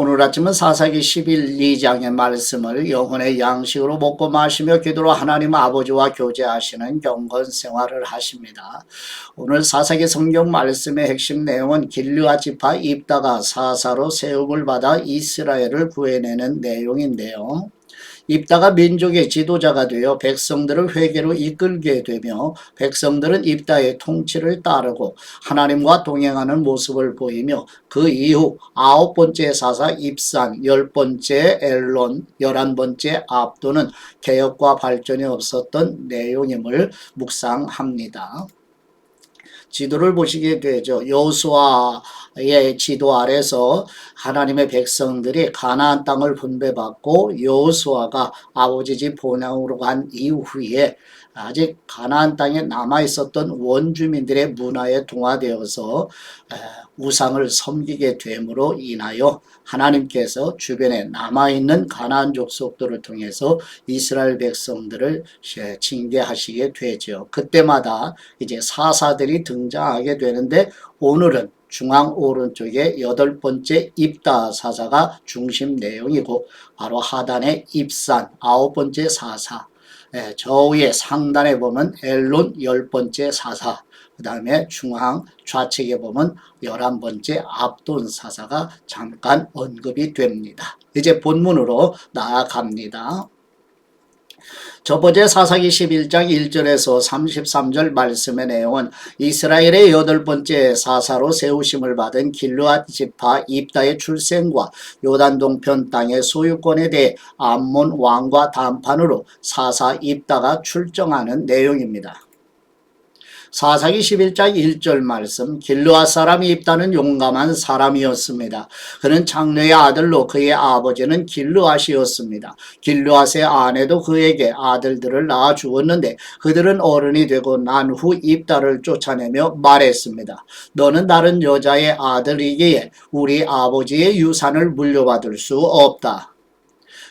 오늘 아침은 사사기 11장의 말씀을 영혼의 양식으로 먹고 마시며 기도로 하나님 아버지와 교제하시는 경건 생활을 하십니다. 오늘 사사기 성경 말씀의 핵심 내용은 길르앗 지파 입다가 사사로 세움을 받아 이스라엘을 구해내는 내용인데요. 입다가 민족의 지도자가 되어 백성들을 회개로 이끌게 되며 백성들은 입다의 통치를 따르고 하나님과 동행하는 모습을 보이며 그 이후 9번째 사사 입산, 10번째 엘론, 11번째 압도는 개혁과 발전이 없었던 내용임을 묵상합니다. 지도를 보시게 되죠. 여호수아의 지도 아래서 하나님의 백성들이 가나안 땅을 분배받고 여호수아가 아버지 집 본향으로 간 이후에 아직 가나안 땅에 남아있었던 원주민들의 문화에 동화되어서 우상을 섬기게 됨으로 인하여 하나님께서 주변에 남아있는 가나안 족속들을 통해서 이스라엘 백성들을 징계하시게 되죠. 그때마다 이제 사사들이 등장하게 되는데 오늘은 중앙 오른쪽에 8번째 입다 사사가 중심 내용이고 바로 하단의 입산 9번째 사사, 저 위에 상단에 보면 엘론 10번째 사사, 그 다음에 중앙 좌측에 보면 11번째 압돈 사사가 잠깐 언급이 됩니다. 이제 본문으로 나아갑니다. 첫 번째 사사기 11장 1절에서 33절 말씀의 내용은 이스라엘의 8번째 사사로 세우심을 받은 길르앗 지파 입다의 출생과 요단 동편 땅의 소유권에 대해 암몬 왕과談판으로 사사 입다가 출정하는 내용입니다. 사사기 11장 1절 말씀, 길르앗 사람 입다는 용감한 사람이었습니다. 그는 장녀의 아들로 그의 아버지는 길르앗이었습니다. 길르앗의 아내도 그에게 아들들을 낳아 주었는데 그들은 어른이 되고 난 후 입다를 쫓아내며 말했습니다. 너는 다른 여자의 아들이기에 우리 아버지의 유산을 물려받을 수 없다.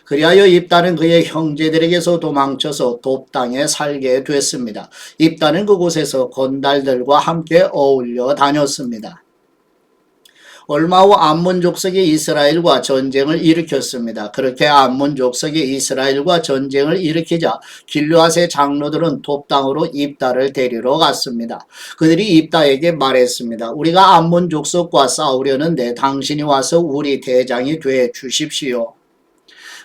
그리하여 입다는 그의 형제들에게서 도망쳐서 돕당에 살게 됐습니다. 입다는 그곳에서 건달들과 함께 어울려 다녔습니다. 얼마 후 암몬 족속이 이스라엘과 전쟁을 일으켰습니다. 그렇게 암몬 족속이 이스라엘과 전쟁을 일으키자 길르앗의 장로들은 돕당으로 입다를 데리러 갔습니다. 그들이 입다에게 말했습니다. 우리가 암몬 족속과 싸우려는데 당신이 와서 우리 대장이 돼 주십시오.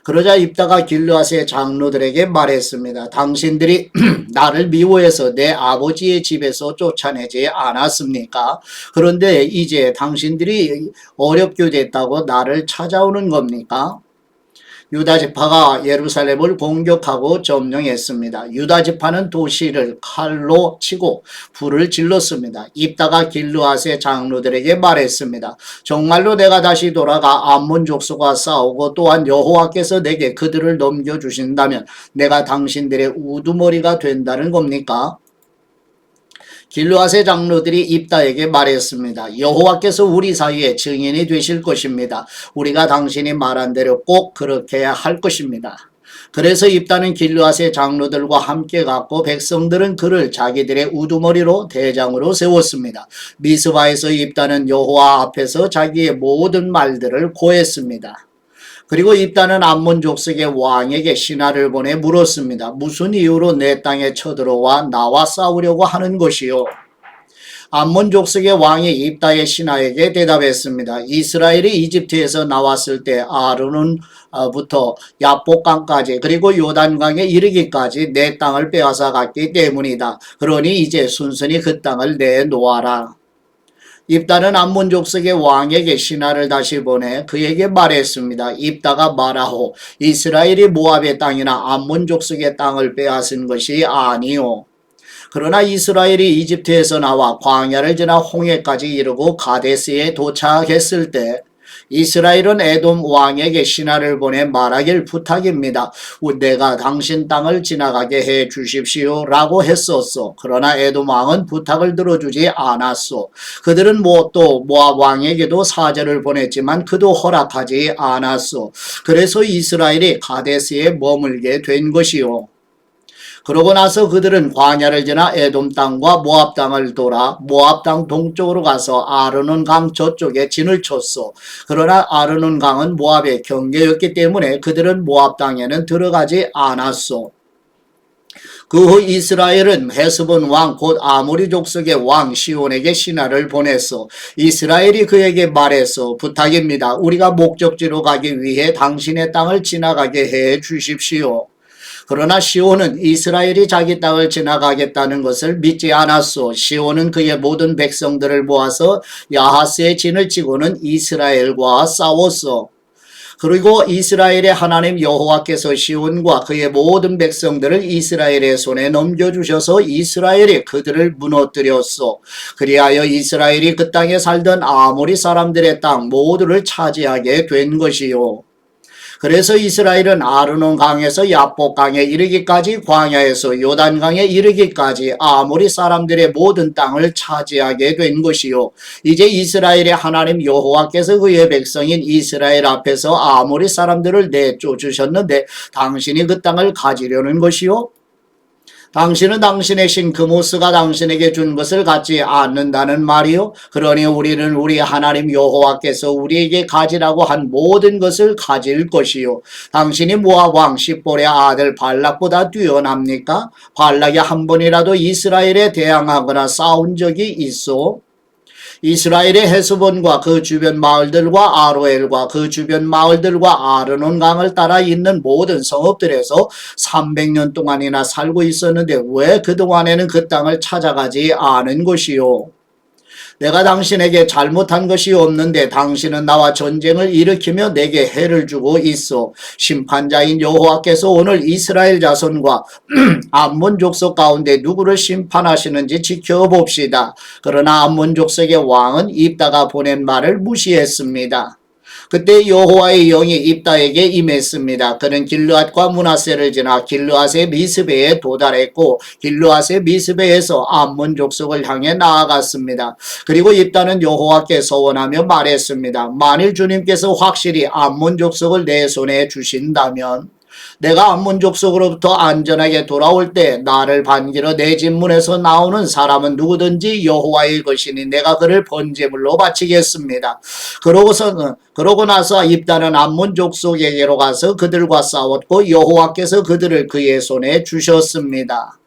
그러자 입다가 길르앗의 장로들에게 말했습니다. 당신들이 나를 미워해서 내 아버지의 집에서 쫓아내지 않았습니까? 그런데 이제 당신들이 어렵게 됐다고 나를 찾아오는 겁니까? 유다 지파가 예루살렘을 공격하고 점령했습니다. 유다 지파는 도시를 칼로 치고 불을 질렀습니다. 입다가 길르앗의 장로들에게 말했습니다. 정말로 내가 다시 돌아가 암몬 족속과 싸우고 또한 여호와께서 내게 그들을 넘겨주신다면 내가 당신들의 우두머리가 된다는 겁니까? 길르앗의 장로들이 입다에게 말했습니다. 여호와께서 우리 사이에 증인이 되실 것입니다. 우리가 당신이 말한 대로 꼭 그렇게 할 것입니다. 그래서 입다는 길르앗의 장로들과 함께 갔고 백성들은 그를 자기들의 우두머리로 대장으로 세웠습니다. 미스바에서 입다는 여호와 앞에서 자기의 모든 말들을 고했습니다. 그리고 입다는 암몬 족속의 왕에게 신하를 보내 물었습니다. 무슨 이유로 내 땅에 쳐들어와 나와 싸우려고 하는 것이요? 암몬 족속의 왕이 입다의 신하에게 대답했습니다. 이스라엘이 이집트에서 나왔을 때 아르논부터 야복강까지 그리고 요단강에 이르기까지 내 땅을 빼앗아 갔기 때문이다. 그러니 이제 순순히 그 땅을 내놓아라. 입다는 암몬 족속의 왕에게 신하를 다시 보내 그에게 말했습니다. 입다가 말하오. 이스라엘이 모압의 땅이나 암몬 족속의 땅을 빼앗은 것이 아니오. 그러나 이스라엘이 이집트에서 나와 광야를 지나 홍해까지 이르고 가데스에 도착했을 때 이스라엘은 에돔 왕에게 신하를 보내 말하길 부탁입니다. 내가 당신 땅을 지나가게 해 주십시오 라고 했었소. 그러나 에돔 왕은 부탁을 들어주지 않았소. 그들은 또 모압 왕에게도 사절을 보냈지만 그도 허락하지 않았소. 그래서 이스라엘이 가데스에 머물게 된 것이요. 그러고 나서 그들은 광야를 지나 에돔 땅과 모압 땅을 돌아 모압 땅 동쪽으로 가서 아르논 강 저쪽에 진을 쳤소. 그러나 아르논 강은 모압의 경계였기 때문에 그들은 모압 땅에는 들어가지 않았소. 그 후 이스라엘은 헤스본 왕 곧 아모리 족속의 왕 시온에게 신하를 보냈소. 이스라엘이 그에게 말했소. 부탁입니다. 우리가 목적지로 가기 위해 당신의 땅을 지나가게 해 주십시오. 그러나 시온은 이스라엘이 자기 땅을 지나가겠다는 것을 믿지 않았소. 시온은 그의 모든 백성들을 모아서 야하스의 진을 치고는 이스라엘과 싸웠소. 그리고 이스라엘의 하나님 여호와께서 시온과 그의 모든 백성들을 이스라엘의 손에 넘겨주셔서 이스라엘이 그들을 무너뜨렸소. 그리하여 이스라엘이 그 땅에 살던 아모리 사람들의 땅 모두를 차지하게 된 것이요. 그래서 이스라엘은 아르논 강에서 야복 강에 이르기까지 광야에서 요단 강에 이르기까지 아모리 사람들의 모든 땅을 차지하게 된 것이요. 이제 이스라엘의 하나님 여호와께서 그의 백성인 이스라엘 앞에서 아모리 사람들을 내쫓으셨는데 당신이 그 땅을 가지려는 것이요. 당신은 당신의 신 그모스가 당신에게 준 것을 갖지 않는다는 말이요. 그러니 우리는 우리 하나님 여호와께서 우리에게 가지라고 한 모든 것을 가질 것이요. 당신이 모압 왕 십볼의 아들 발락보다 뛰어납니까? 발락이 한 번이라도 이스라엘에 대항하거나 싸운 적이 있어? 이스라엘의 헤스본과 그 주변 마을들과 아로엘과 그 주변 마을들과 아르논 강을 따라 있는 모든 성읍들에서 300년 동안이나 살고 있었는데 왜 그동안에는 그 땅을 찾아가지 않은 것이요? 내가 당신에게 잘못한 것이 없는데 당신은 나와 전쟁을 일으키며 내게 해를 주고 있어. 심판자인 여호와께서 오늘 이스라엘 자손과 암몬 족속 가운데 누구를 심판하시는지 지켜봅시다. 그러나 암몬 족속의 왕은 입다가 보낸 말을 무시했습니다. 그때 여호와의 영이 입다에게 임했습니다. 그는 길르앗과 므낫세를 지나 길르앗의 미스베에 도달했고 길르앗의 미스베에서 암몬 족속을 향해 나아갔습니다. 그리고 입다는 여호와께 서원하며 말했습니다. 만일 주님께서 확실히 암몬 족속을 내 손에 주신다면 내가 암몬 족속으로부터 안전하게 돌아올 때 나를 반기러 내 집 문에서 나오는 사람은 누구든지 여호와의 것이니 내가 그를 번제물로 바치겠습니다. 그러고 나서 입다는 암몬 족속에게로 가서 그들과 싸웠고 여호와께서 그들을 그의 손에 주셨습니다.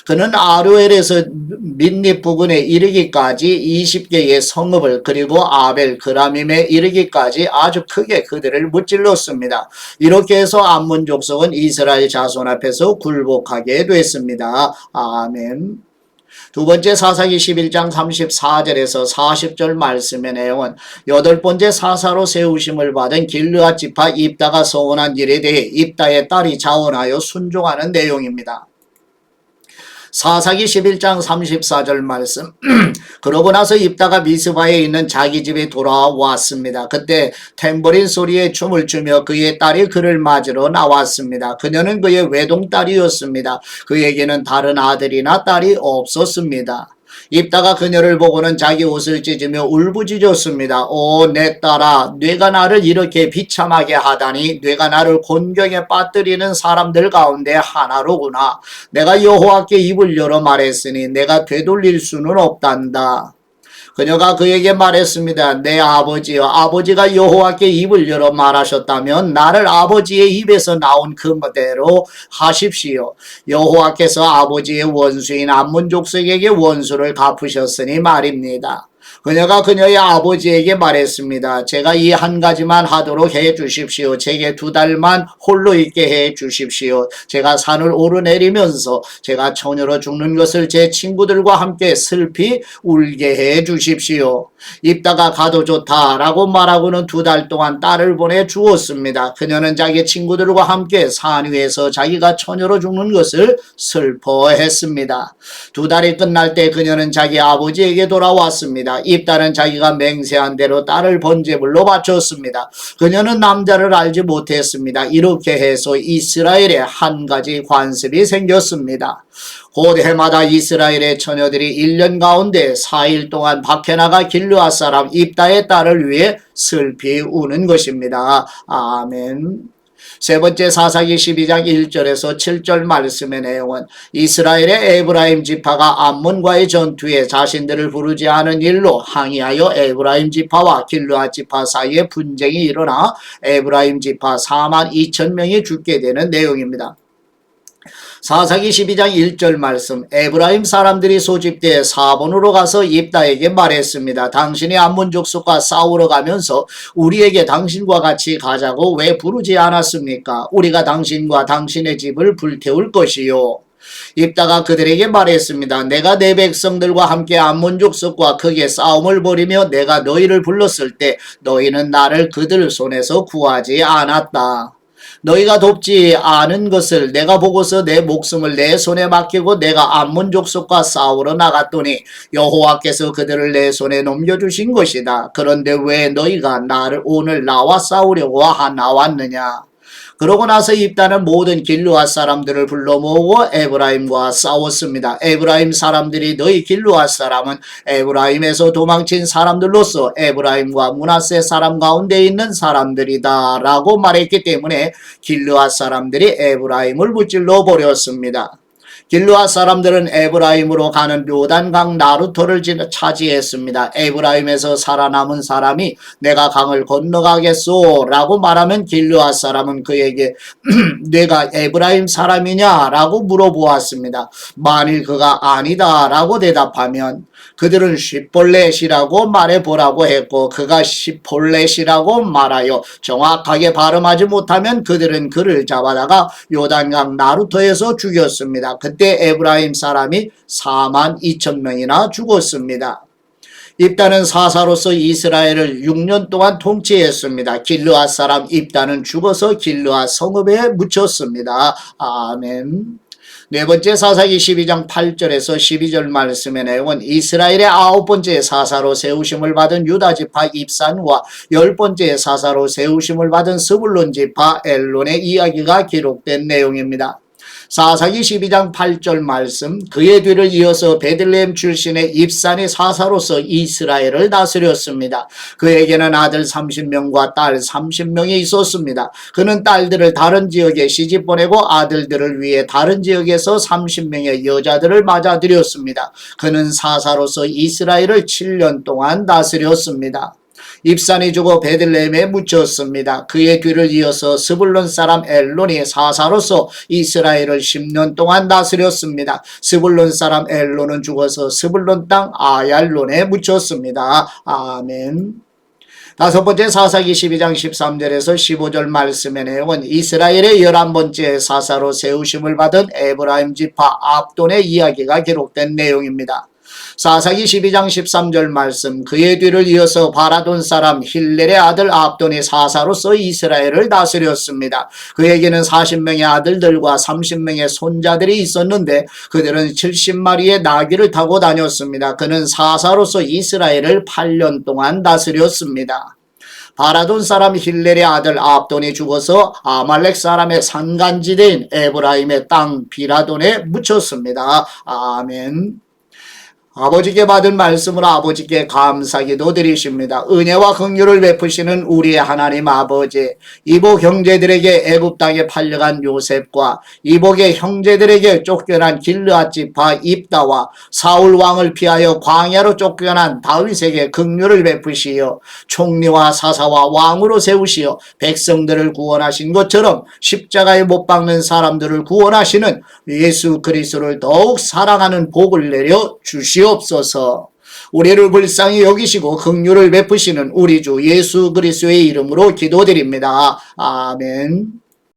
그는 아루엘에서 민립 부근에 이르기까지 20개의 성읍을 그리고 아벨 그라밈에 이르기까지 아주 크게 그들을 무찔렀습니다. 이렇게 해서 암몬 족속은 이스라엘 자손 앞에서 굴복하게 됐습니다. 아멘. 두 번째 사사기 11장 34절에서 40절 말씀의 내용은 여덟 번째 사사로 세우심을 받은 길르앗 지파 입다가 서원한 일에 대해 입다의 딸이 자원하여 순종하는 내용입니다. 사사기 11장 34절 말씀. 그러고 나서 입다가 미스바에 있는 자기 집에 돌아왔습니다. 그때 탬버린 소리에 춤을 추며 그의 딸이 그를 맞으러 나왔습니다. 그녀는 그의 외동딸이었습니다. 그에게는 다른 아들이나 딸이 없었습니다. 입다가 그녀를 보고는 자기 옷을 찢으며 울부짖었습니다. 오, 내 딸아, 네가 나를 이렇게 비참하게 하다니 네가 나를 곤경에 빠뜨리는 사람들 가운데 하나로구나. 내가 여호와께 입을 열어 말했으니 내가 되돌릴 수는 없단다. 그녀가 그에게 말했습니다. 내 아버지여, 아버지가 여호와께 입을 열어 말하셨다면 나를 아버지의 입에서 나온 그대로 하십시오. 여호와께서 아버지의 원수인 암몬 족속에게 원수를 갚으셨으니 말입니다. 그녀가 그녀의 아버지에게 말했습니다. 제가 이 한 가지만 하도록 해 주십시오. 제게 2달만 홀로 있게 해 주십시오. 제가 산을 오르내리면서 제가 처녀로 죽는 것을 제 친구들과 함께 슬피 울게 해 주십시오. 입다가 가도 좋다라고 말하고는 2달 동안 딸을 보내 주었습니다. 그녀는 자기 친구들과 함께 산 위에서 자기가 처녀로 죽는 것을 슬퍼했습니다. 2달이 끝날 때 그녀는 자기 아버지에게 돌아왔습니다. 입다는 자기가 맹세한 대로 딸을 번제물로 바쳤습니다. 그녀는 남자를 알지 못했습니다. 이렇게 해서 이스라엘에 한 가지 관습이 생겼습니다. 곧 해마다 이스라엘의 처녀들이 1년 가운데 4일 동안 밖에 나가 길르앗 사람 입다의 딸을 위해 슬피 우는 것입니다. 아멘. 세 번째 사사기 12장 1절에서 7절 말씀의 내용은 이스라엘의 에브라임 지파가 암몬과의 전투에 자신들을 부르지 않은 일로 항의하여 에브라임 지파와 길르앗 지파 사이에 분쟁이 일어나 에브라임 지파 4만 2천 명이 죽게 되는 내용입니다. 사사기 12장 1절 말씀, 에브라임 사람들이 소집되어 사본으로 가서 입다에게 말했습니다. 당신이 암몬 족속과 싸우러 가면서 우리에게 당신과 같이 가자고 왜 부르지 않았습니까? 우리가 당신과 당신의 집을 불태울 것이요. 입다가 그들에게 말했습니다. 내가 내 백성들과 함께 암몬 족속과 크게 싸움을 벌이며 내가 너희를 불렀을 때 너희는 나를 그들 손에서 구하지 않았다. 너희가 돕지 않은 것을 내가 보고서 내 목숨을 내 손에 맡기고 내가 암몬 족속과 싸우러 나갔더니 여호와께서 그들을 내 손에 넘겨주신 것이다. 그런데 왜 너희가 나를 오늘 나와 싸우려고 나왔느냐? 그러고 나서 입다는 모든 길르앗 사람들을 불러 모으고 에브라임과 싸웠습니다. 에브라임 사람들이 너희 길르앗 사람은 에브라임에서 도망친 사람들로서 에브라임과 므낫세 사람 가운데 있는 사람들이다 라고 말했기 때문에 길르앗 사람들이 에브라임을 무찔러 버렸습니다. 길르앗 사람들은 에브라임으로 가는 요단강 나루토를 차지했습니다. 에브라임에서 살아남은 사람이 내가 강을 건너가겠소 라고 말하면 길르앗 사람은 그에게 내가 에브라임 사람이냐 라고 물어보았습니다. 만일 그가 아니다 라고 대답하면 그들은 시폴렛이라고 말해보라고 했고 그가 시폴렛이라고 말하여 정확하게 발음하지 못하면 그들은 그를 잡아다가 요단강 나루토에서 죽였습니다. 그때 에브라임 사람이 4만 2천 명이나 죽었습니다. 입다는 사사로서 이스라엘을 6년 동안 통치했습니다. 길르앗 사람 입다는 죽어서 길르앗 성읍에 묻혔습니다. 아멘. 네 번째 사사기 12장 8절에서 12절 말씀의 내용은 이스라엘의 9번째 사사로 세우심을 받은 유다 지파 입산과 10번째 사사로 세우심을 받은 스불론 지파 엘론의 이야기가 기록된 내용입니다. 사사기 12장 8절 말씀, 그의 뒤를 이어서 베들레헴 출신의 입산이 사사로서 이스라엘을 다스렸습니다. 그에게는 아들 30명과 딸 30명이 있었습니다. 그는 딸들을 다른 지역에 시집보내고 아들들을 위해 다른 지역에서 30명의 여자들을 맞아들였습니다. 그는 사사로서 이스라엘을 7년 동안 다스렸습니다. 입산이 죽어 베들레헴에 묻혔습니다. 그의 뒤를 이어서 스불론 사람 엘론이 사사로서 이스라엘을 10년 동안 다스렸습니다. 스불론 사람 엘론은 죽어서 스불론 땅 아얄론에 묻혔습니다. 아멘. 다섯 번째 사사기 12장 13절에서 15절 말씀의 내용은 이스라엘의 11번째 사사로 세우심을 받은 에브라임 지파 압돈의 이야기가 기록된 내용입니다. 사사기 12장 13절 말씀, 그의 뒤를 이어서 바라돈 사람 힐렐의 아들 압돈이 사사로서 이스라엘을 다스렸습니다. 그에게는 40명의 아들들과 30명의 손자들이 있었는데 그들은 70마리의 나귀를 타고 다녔습니다. 그는 사사로서 이스라엘을 8년 동안 다스렸습니다. 바라돈 사람 힐렐의 아들 압돈이 죽어서 아말렉 사람의 산간지대인 에브라임의 땅 비라돈에 묻혔습니다. 아멘. 아버지께 받은 말씀으로 아버지께 감사기도 드리십니다. 은혜와 긍휼을 베푸시는 우리의 하나님 아버지, 이복 형제들에게 애굽 땅에 팔려간 요셉과 이복의 형제들에게 쫓겨난 길르앗 지파 입다와 사울 왕을 피하여 광야로 쫓겨난 다윗에게 긍휼을 베푸시어 총리와 사사와 왕으로 세우시어 백성들을 구원하신 것처럼 십자가에 못 박는 사람들을 구원하시는 예수 그리스도를 더욱 사랑하는 복을 내려 주시옵소서. 우리를 불쌍히 여기시고 긍휼을 베푸시는 우리 주 예수 그리스도의 이름으로 기도드립니다. 아멘.